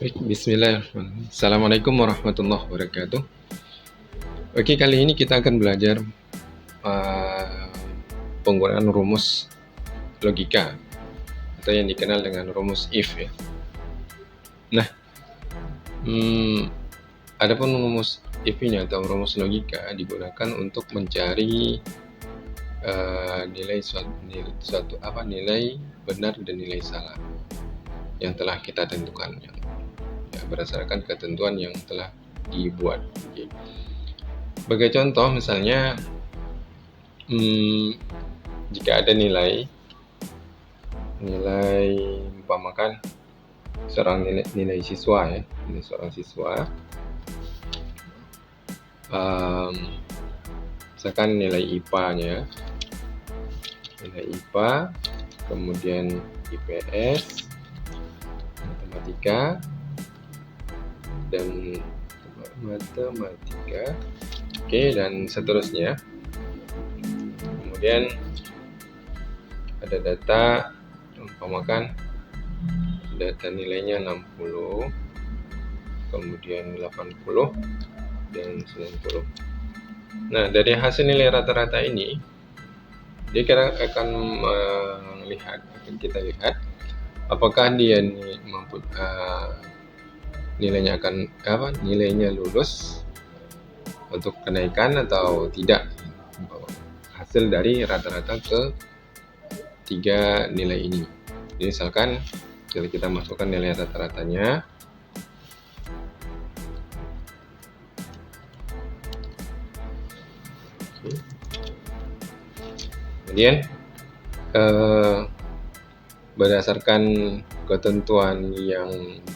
Baik, bismillahirrahmanirrahim. Assalamualaikum warahmatullahi wabarakatuh. Oke, kali ini kita akan belajar uh, penggunaan rumus logika atau yang dikenal dengan rumus if ya. Nah, adapun rumus if ini atau rumus logika digunakan untuk mencari nilai benar dan nilai salah yang telah kita tentukan, berdasarkan ketentuan yang telah dibuat. Okay. Sebagai contoh, misalnya jika ada nilai umpamakan seorang nilai siswa ya, ini seorang siswa, misalkan nilai IPA-nya, kemudian IPS, matematika, oke, dan seterusnya. Kemudian ada data, umpamakan data nilainya 60, kemudian 80 dan 90. Nah, dari hasil nilai rata-rata ini kita akan lihat apakah dia mampu nilainya lulus untuk kenaikan atau tidak, hasil dari rata-rata ke tiga nilai ini. Jadi misalkan kita masukkan nilai rata-ratanya, kemudian berdasarkan ketentuan yang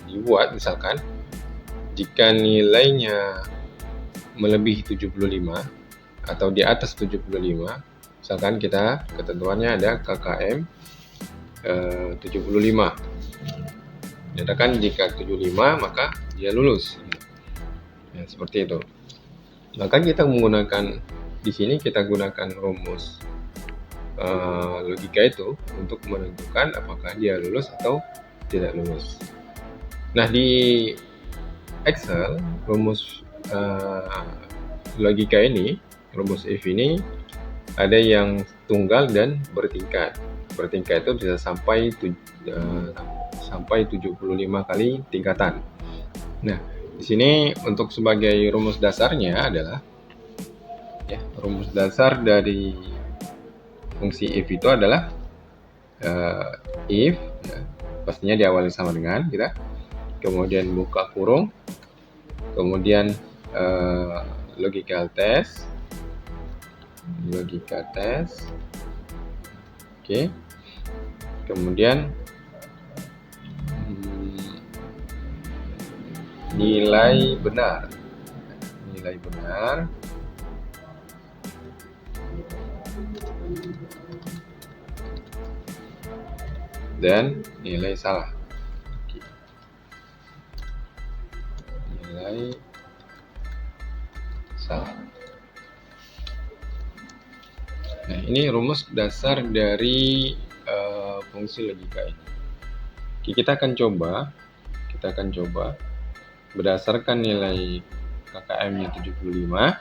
dibuat, misalkan jika nilainya melebihi 75 atau di atas 75, misalkan kita ketentuannya ada KKM 75, nyatakan jika 75 maka dia lulus ya, seperti itu. Maka kita menggunakan di sini, kita gunakan rumus logika itu untuk menentukan apakah dia lulus atau tidak lulus. Nah, di Excel rumus logika ini, rumus if ini ada yang tunggal dan bertingkat. Bertingkat itu bisa sampai 75 kali tingkatan. Nah, di sini untuk sebagai rumus dasarnya adalah rumus dasar dari fungsi if itu adalah if pastinya diawali sama dengan kita, kemudian buka kurung, kemudian logical test, oke, kemudian nilai benar, dan nilai salah. Nilai salah. Nah, ini rumus dasar dari fungsi logika ini. Kita akan coba berdasarkan nilai KKM-nya 75,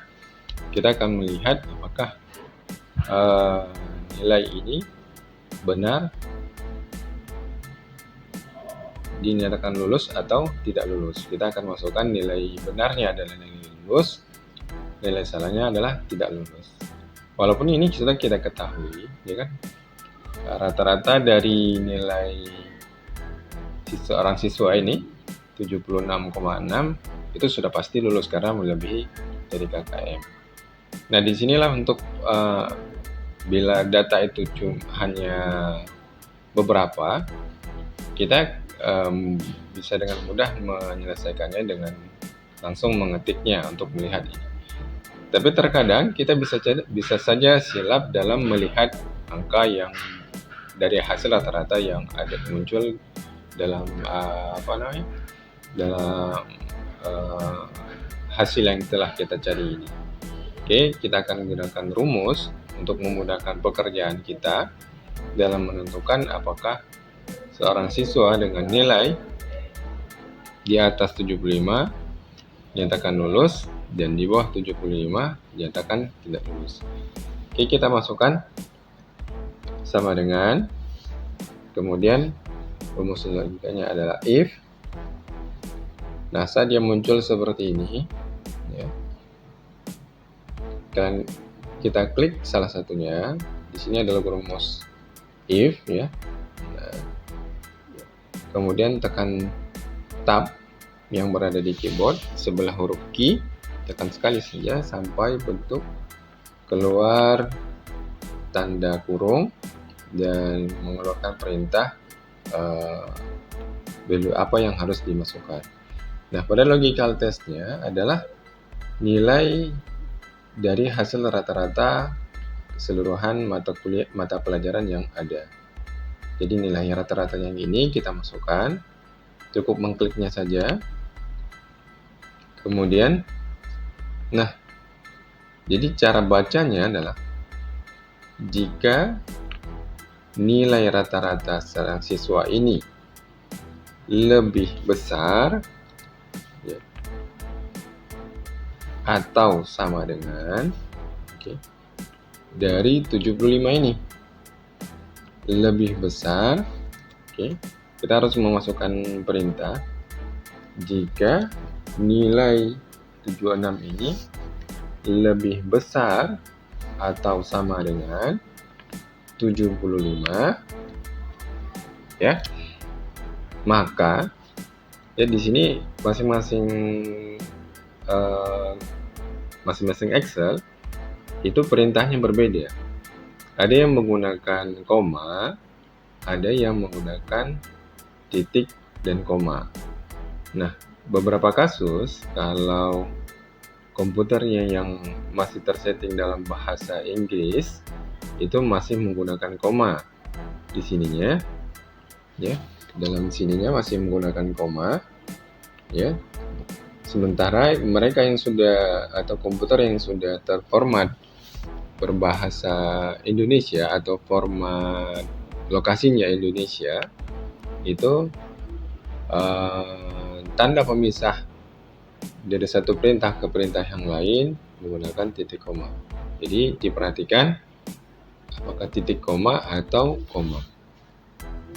kita akan melihat apakah nilai ini benar, dinyatakan lulus atau tidak lulus. Kita akan masukkan nilai benarnya adalah nilai lulus, nilai salahnya adalah tidak lulus. Walaupun ini sudah kita ketahui, ya kan, rata-rata dari nilai seorang siswa ini 76,6 itu sudah pasti lulus karena melebihi dari KKM. Nah, disinilah untuk bila data itu hanya beberapa, kita bisa dengan mudah menyelesaikannya dengan langsung mengetiknya untuk melihat ini. Tapi terkadang kita bisa saja silap dalam melihat angka yang dari hasil rata-rata yang ada muncul dalam hasil yang telah kita cari ini. Oke, kita akan menggunakan rumus untuk memudahkan pekerjaan kita dalam menentukan apakah seorang siswa dengan nilai di atas 75 nyatakan lulus, dan di bawah 75 nyatakan tidak lulus. Oke, kita masukkan sama dengan, kemudian rumus logikanya adalah if. Nah, saat dia muncul seperti ini, ya, dan kita klik salah satunya. Di sini adalah rumus if, ya. Nah, kemudian tekan tab yang berada di keyboard sebelah huruf key, tekan sekali saja sampai bentuk keluar tanda kurung dan mengeluarkan perintah value apa yang harus dimasukkan. Nah, pada logical testnya adalah nilai dari hasil rata-rata keseluruhan mata pelajaran yang ada. Jadi nilai rata-rata yang ini kita masukkan, cukup mengkliknya saja. Kemudian, nah, jadi cara bacanya adalah jika nilai rata-rata seorang siswa ini lebih besar, ya, atau sama dengan, dari 75 ini, lebih besar, kita harus memasukkan perintah jika nilai 76 ini lebih besar atau sama dengan 75, ya, maka ya di sini masing-masing Excel itu perintahnya berbeda. Ada yang menggunakan koma, ada yang menggunakan titik dan koma. Nah, beberapa kasus kalau komputernya yang masih tersetting dalam bahasa Inggris itu masih menggunakan koma di sininya, ya, dalam sininya masih menggunakan koma, ya. Sementara mereka yang sudah, atau komputer yang sudah terformat berbahasa Indonesia atau format lokasinya Indonesia, itu tanda pemisah dari satu perintah ke perintah yang lain menggunakan titik koma. Jadi diperhatikan apakah titik koma atau koma.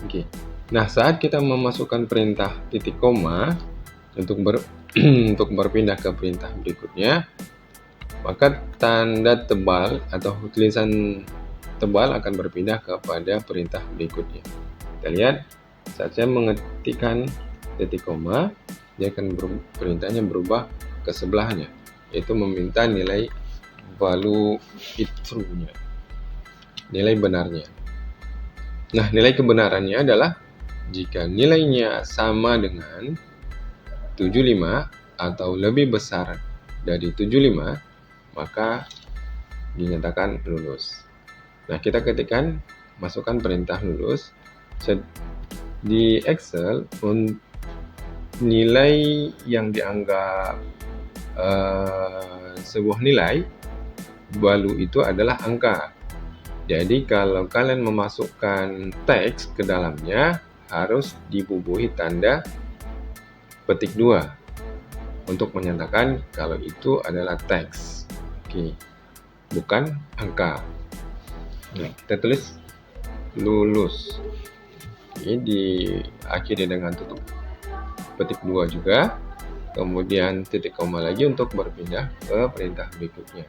Oke. Nah, saat kita memasukkan perintah titik koma untuk untuk berpindah ke perintah berikutnya, maka tanda tebal atau tulisan tebal akan berpindah kepada perintah berikutnya. Kita lihat, saat saya mengetikkan titik koma, dia akan perintahnya berubah ke sebelahnya, yaitu meminta nilai value true-nya, nilai benarnya. Nah, nilai kebenarannya adalah jika nilainya sama dengan 75 atau lebih besar dari 75, maka dinyatakan lulus. Nah, kita ketikkan, masukkan perintah lulus. Di Excel, nilai yang dianggap sebuah nilai value itu adalah angka. Jadi kalau kalian memasukkan teks ke dalamnya, harus dibubuhi tanda petik 2 untuk menyatakan kalau itu adalah teks, bukan angka. Nah, kita tulis lulus. Ini diakhiri dengan tutup petik 2 juga, kemudian titik koma lagi untuk berpindah ke perintah berikutnya.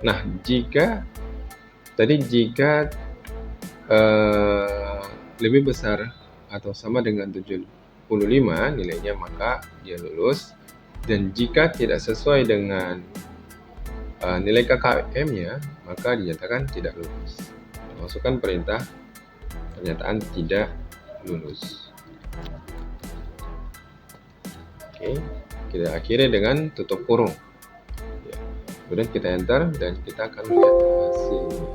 Nah, jika lebih besar atau sama dengan 75 nilainya, maka dia lulus. Dan jika tidak sesuai dengan nilai KKM-nya, maka dinyatakan tidak lulus. Masukkan perintah pernyataan tidak lulus. Kita akhiri dengan tutup kurung. Kemudian kita enter dan kita akan lihat hasilnya.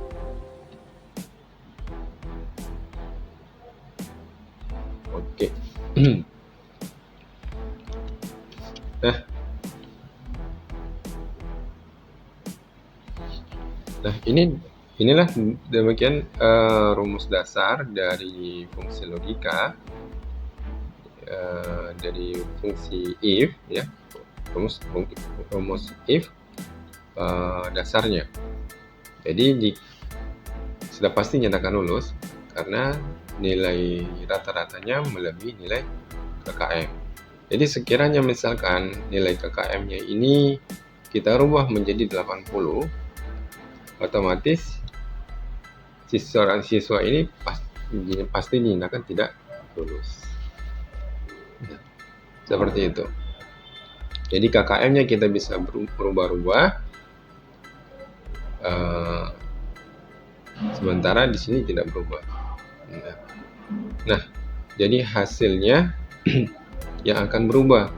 Nah, inilah demikian rumus dasar dari fungsi logika. dari fungsi if, ya, rumus if dasarnya. Jadi sudah pasti nyatakan lulus karena nilai rata-ratanya melebihi nilai KKM. Jadi sekiranya misalkan nilai KKM-nya ini kita rubah menjadi 80, otomatis siswa ini pasti dinyatakan tidak lulus. Nah, seperti itu. Jadi KKM-nya kita bisa berubah-ubah, sementara di sini tidak berubah. Nah, jadi hasilnya yang akan berubah.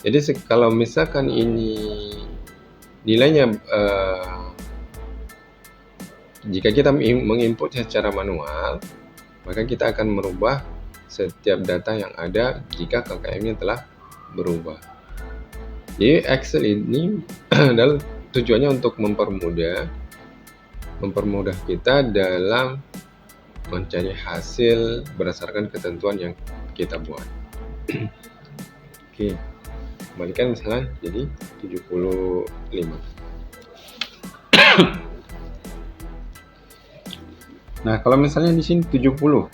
Jadi kalau misalkan ini nilainya, jika kita menginput secara manual, maka kita akan merubah setiap data yang ada jika KKM-nya telah berubah. Jadi Excel ini adalah tujuannya untuk mempermudah kita dalam mencari hasil berdasarkan ketentuan yang kita buat. Oke, kembalikan misalnya jadi 75. Nah, kalau misalnya di sini 70,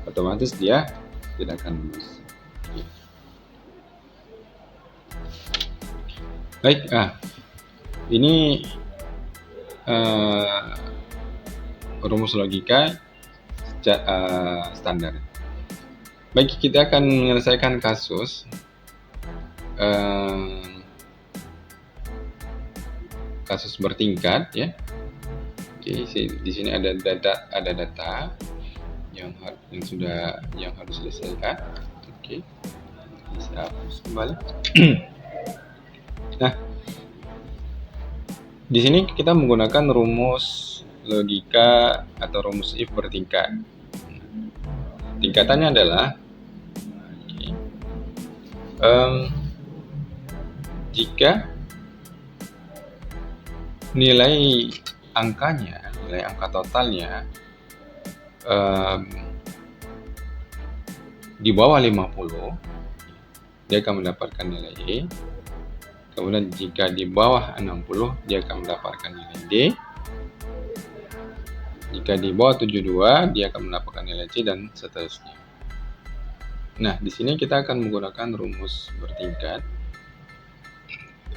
otomatis dia tidak akan lulus. Baik, ini rumus logika standar. Baik, kita akan menyelesaikan kasus bertingkat, ya. Oke, di sini ada data yang harus diselesaikan. Oke, bisa hapus kembali. Nah, di sini kita menggunakan rumus logika atau rumus if bertingkat. Tingkatannya adalah jika nilai angka totalnya di bawah 50, dia akan mendapatkan nilai E. Kemudian jika di bawah 60, dia akan mendapatkan nilai D. Jika di bawah 72, dia akan mendapatkan nilai C, dan seterusnya. Nah, di sini kita akan menggunakan rumus bertingkat,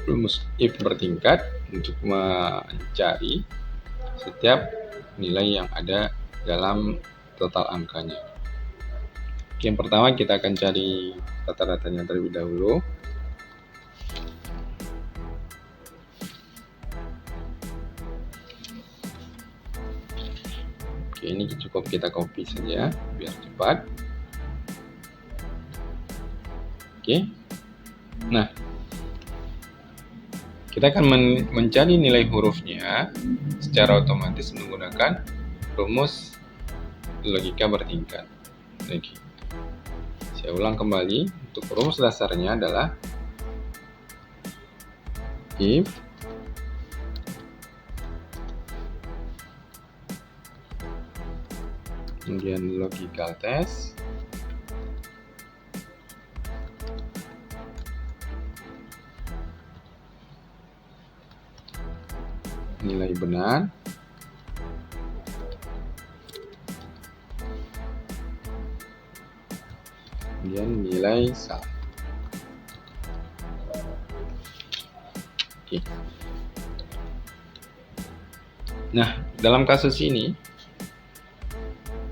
rumus if bertingkat, untuk mencari setiap nilai yang ada dalam total angkanya. Yang pertama, kita akan cari rata-ratanya terlebih dahulu. Oke, ini cukup kita copy saja biar cepat. Oke. Nah, kita akan mencari nilai hurufnya secara otomatis menggunakan rumus logika bertingkat. Oke. Saya ulang kembali, untuk rumus dasarnya adalah if kemudian logical test, nilai benar, kemudian nilai salah. Oke. Nah, dalam kasus ini,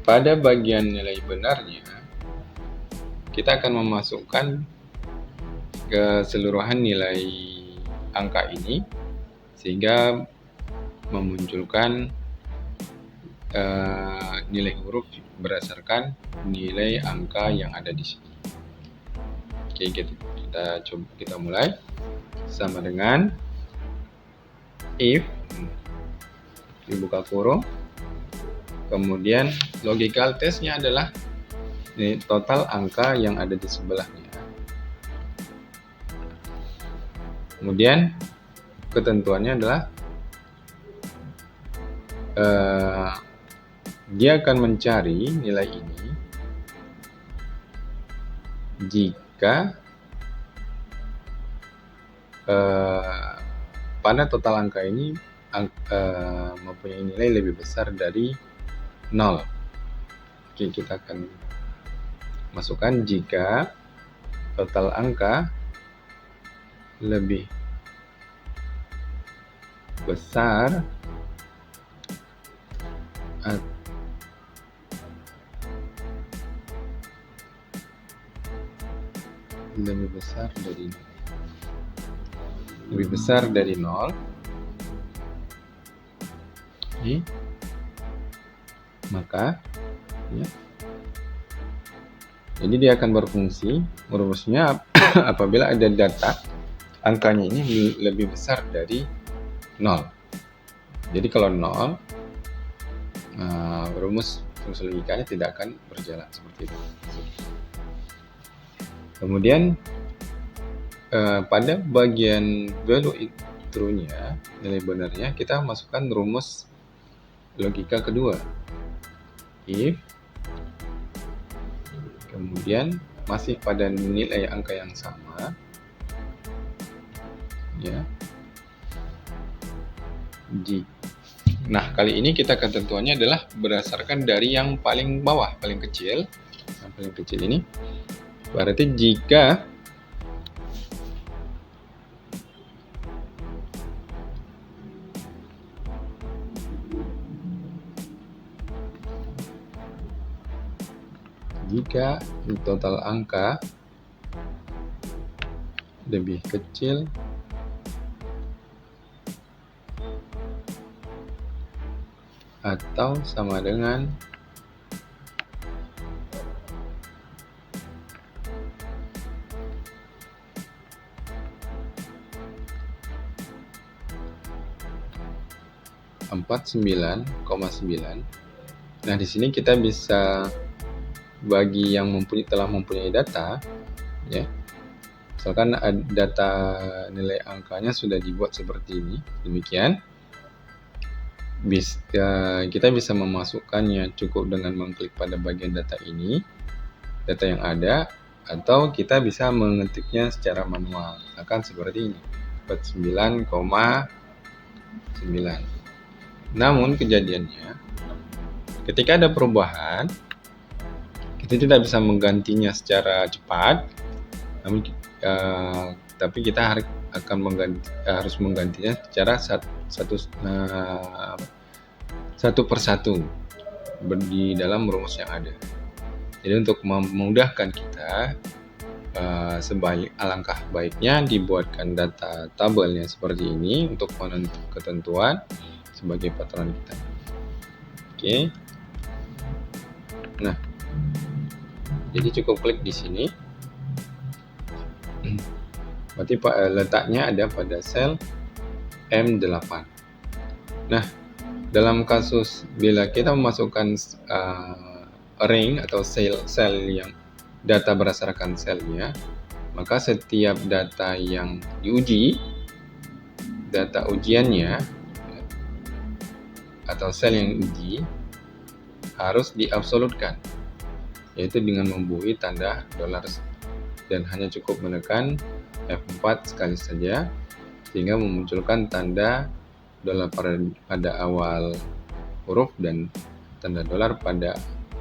pada bagian nilai benarnya, kita akan memasukkan keseluruhan nilai angka ini sehingga memunculkan nilai huruf berdasarkan nilai angka yang ada di sini. Oke, kita mulai. Sama dengan if dibuka kurung, kemudian logical testnya adalah total angka yang ada di sebelahnya. Kemudian ketentuannya adalah dia akan mencari nilai ini jika pada total angka ini mempunyai nilai lebih besar dari 0. Oke, kita akan masukkan jika total angka lebih besar dari 0, maka ya, jadi dia akan berfungsi rumusnya apabila ada data angkanya ini lebih besar dari 0. Jadi kalau 0, rumus logikanya tidak akan berjalan seperti itu. Kemudian pada bagian value true-nya, nilai benarnya, kita masukkan rumus logika kedua. If, kemudian masih pada nilai angka yang sama, ya. Nah, kali ini kita ketentuannya adalah berdasarkan dari yang paling bawah, paling kecil. Yang paling kecil ini berarti jika total angka lebih kecil atau sama dengan 49,9. Nah, di sini kita bisa bagi yang telah mempunyai data, ya. Misalkan data nilai angkanya sudah dibuat seperti ini, demikian. Kita bisa memasukkannya cukup dengan mengklik pada bagian data ini, data yang ada, atau kita bisa mengetiknya secara manual, akan seperti ini, 49,9. Namun kejadiannya, ketika ada perubahan, kita tidak bisa menggantinya secara cepat, tapi kita harus menggantinya secara satu persatu di dalam rumus yang ada. Jadi untuk memudahkan kita, alangkah baiknya dibuatkan data tabelnya seperti ini untuk menentukan ketentuan sebagai patron kita. Oke. Nah, jadi cukup klik di sini. Berarti letaknya ada pada sel M8. Nah, dalam kasus bila kita memasukkan ring atau sel yang data berdasarkan selnya, maka setiap data yang diuji, data ujiannya atau sel yang diuji harus diabsolutkan, yaitu dengan membuih tanda dolar, dan hanya cukup menekan F4 sekali saja sehingga memunculkan tanda dolar pada awal huruf dan tanda dolar pada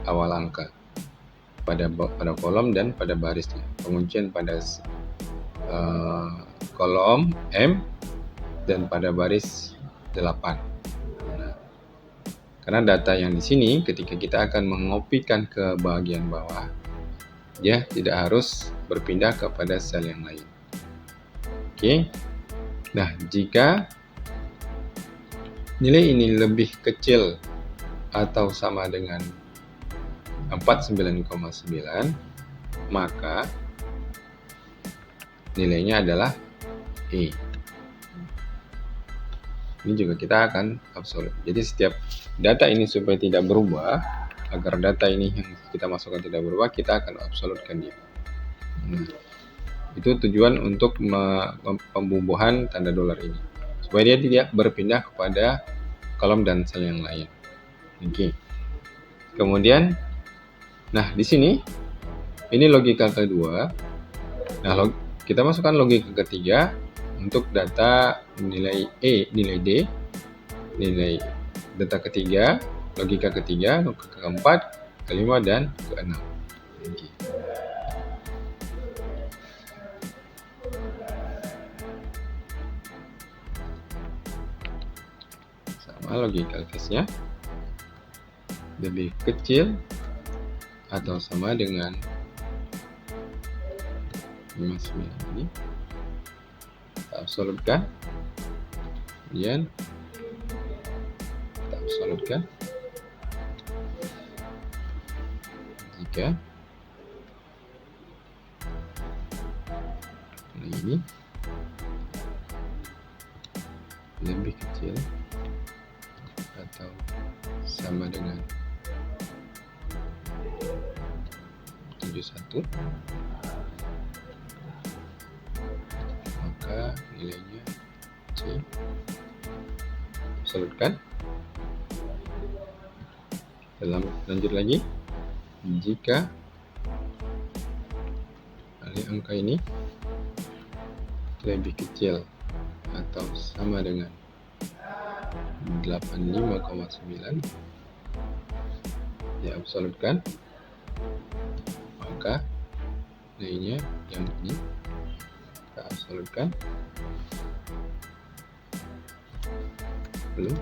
awal angka, pada kolom dan pada barisnya. Penguncian pada kolom M dan pada baris 8. Nah, karena data yang di sini ketika kita akan mengopikan ke bagian bawah, dia tidak harus berpindah kepada sel yang lain. Oke. Nah, jika nilai ini lebih kecil atau sama dengan 49,9, maka nilainya adalah E. Ini juga kita akan absolut. Jadi setiap data ini supaya tidak berubah, agar data ini yang kita masukkan tidak berubah, kita akan absolutkan dia. Nah, itu tujuan untuk pembubuhan tanda dolar ini, supaya dia tidak berpindah kepada kolom dan sel yang lain. Oke. Kemudian, nah di sini Ini logika kedua. Nah, kita masukkan logika ketiga untuk data nilai E, nilai D, nilai data ketiga, logika ketiga, logika keempat, kelima, dan keenam. Oke. Sama logika tesnya, lebih kecil atau sama dengan 59 ini, kita absolutkan, kemudian kita absolutkan jika ini lebih kecil atau sama dengan 71, maka nilainya C. Absolutkan. Lanjut lagi, jika angka ini lebih kecil atau sama dengan 85,9, diabsolutkan, maka nilainya yang ini kita absolutkan. Belum.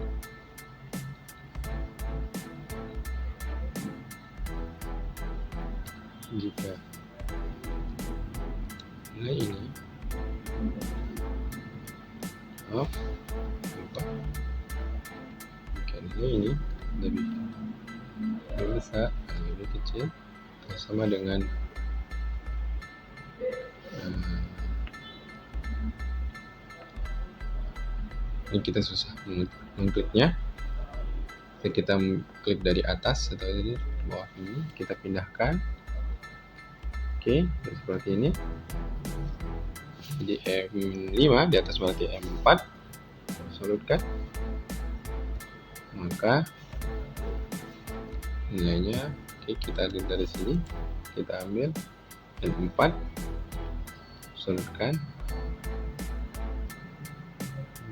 Jika nilai ini lupa, jika nilai ini lebih besar atau lebih kecil atau sama dengan ini kita susah mengkliknya. Kita klik dari atas atau dari bawah ini, kita pindahkan. Oke, seperti ini. Jadi M5 di atas berarti M4. Absolutkan. Maka nilainya, oke, kita lihat dari sini, kita ambil M4, absolutkan.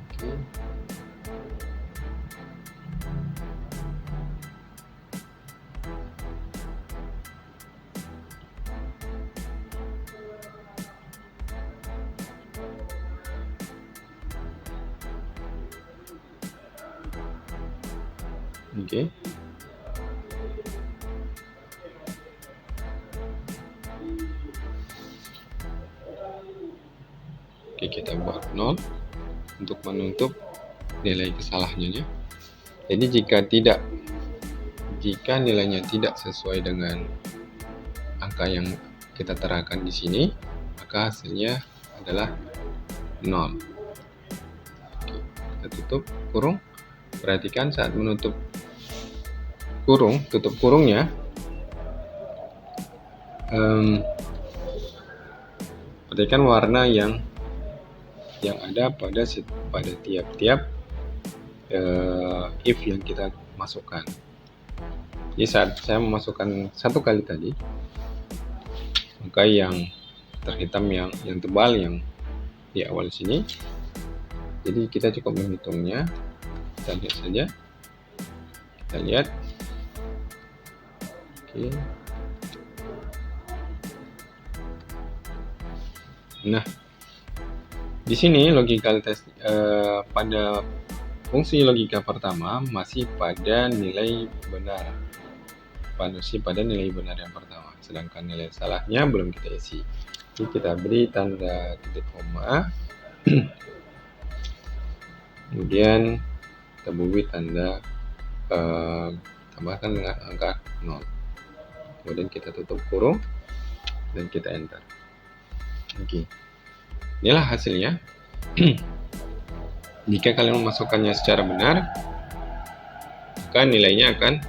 Oke. Oke. Oke, kita buat 0 untuk menutup nilai kesalahannya. Jadi jika nilainya tidak sesuai dengan angka yang kita terangkan di sini, maka hasilnya adalah 0. Oke, kita tutup kurung. Perhatikan saat menutup kurung, tutup kurungnya, perhatikan warna yang ada pada tiap-tiap if yang kita masukkan. Jadi saat saya memasukkan satu kali tadi, maka yang terhitam yang tebal yang di awal sini, jadi kita cukup menghitungnya. Kita lihat saja, kita lihat. Oke. Nah, di sini logika tes pada fungsi logika pertama masih pada nilai benar, yang pertama, sedangkan nilai salahnya belum kita isi. Jadi kita beri tanda titik koma, kemudian kita beri tanda tambahkan dengan angka 0, kemudian kita tutup kurung dan kita enter. Oke. Inilah hasilnya. Jika kalian memasukkannya secara benar, maka nilainya akan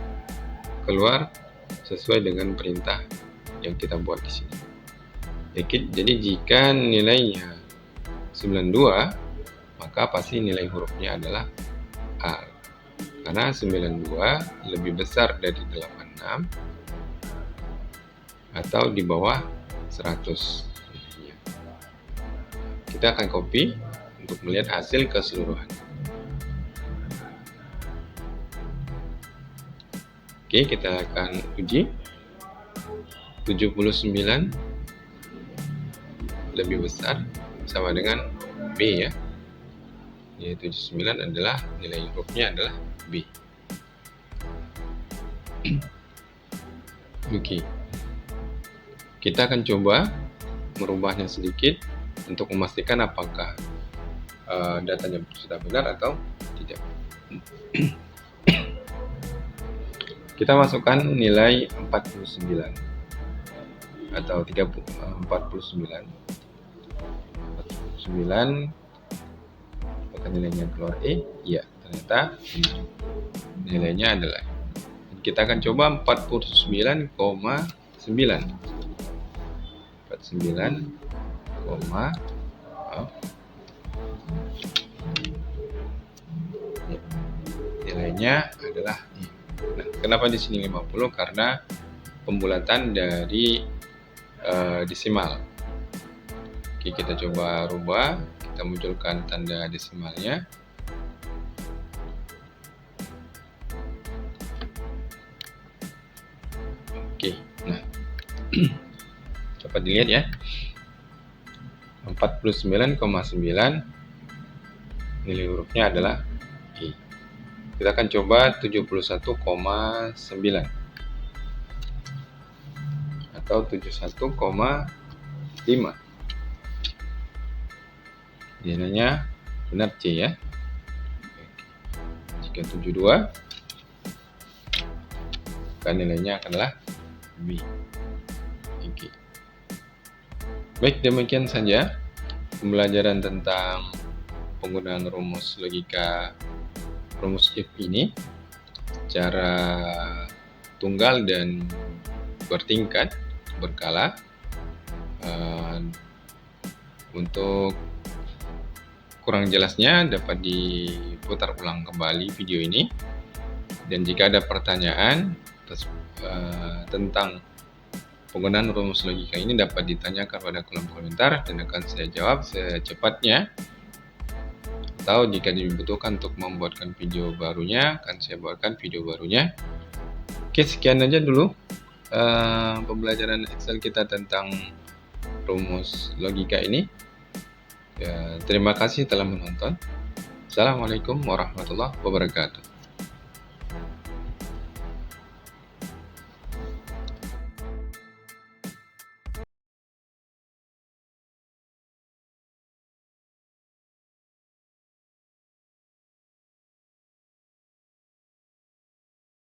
keluar sesuai dengan perintah yang kita buat di sini. Jadi jika nilainya 92, maka pasti nilai hurufnya adalah A. Karena 92 lebih besar dari 86, atau di bawah 100. Kita akan copy untuk melihat hasil keseluruhan. Oke, kita akan uji. 79 lebih besar sama dengan B ya. Yaitu 79 adalah nilai hurufnya adalah B. Oke. Kita akan coba merubahnya sedikit untuk memastikan apakah datanya sudah benar atau tidak. Kita masukkan nilai 49 atau 49. Apakah nilainya keluar E? Ya, ternyata nilainya adalah. Kita akan coba 49,9. 49, nilainya adalah ini. Nah, kenapa di sini 50? Karena pembulatan dari desimal. Oke, kita coba rubah. Kita munculkan tanda desimalnya. Oke, nah dapat dilihat ya. 49,9 nilai hurufnya adalah E. Kita akan coba 71,9 atau 71,5. Nilainya benar C ya. Jika 72, maka nilainya adalah B. Oke. Baik, demikian saja pembelajaran tentang penggunaan rumus logika rumus if ini secara tunggal dan bertingkat berkala. Untuk kurang jelasnya dapat diputar ulang kembali video ini, dan jika ada pertanyaan tentang penggunaan rumus logika ini dapat ditanyakan pada kolom komentar dan akan saya jawab secepatnya. Atau jika dibutuhkan untuk membuatkan video barunya, akan saya buatkan video barunya. Oke, sekian aja dulu pembelajaran Excel kita tentang rumus logika ini. Ya, terima kasih telah menonton. Assalamualaikum warahmatullahi wabarakatuh.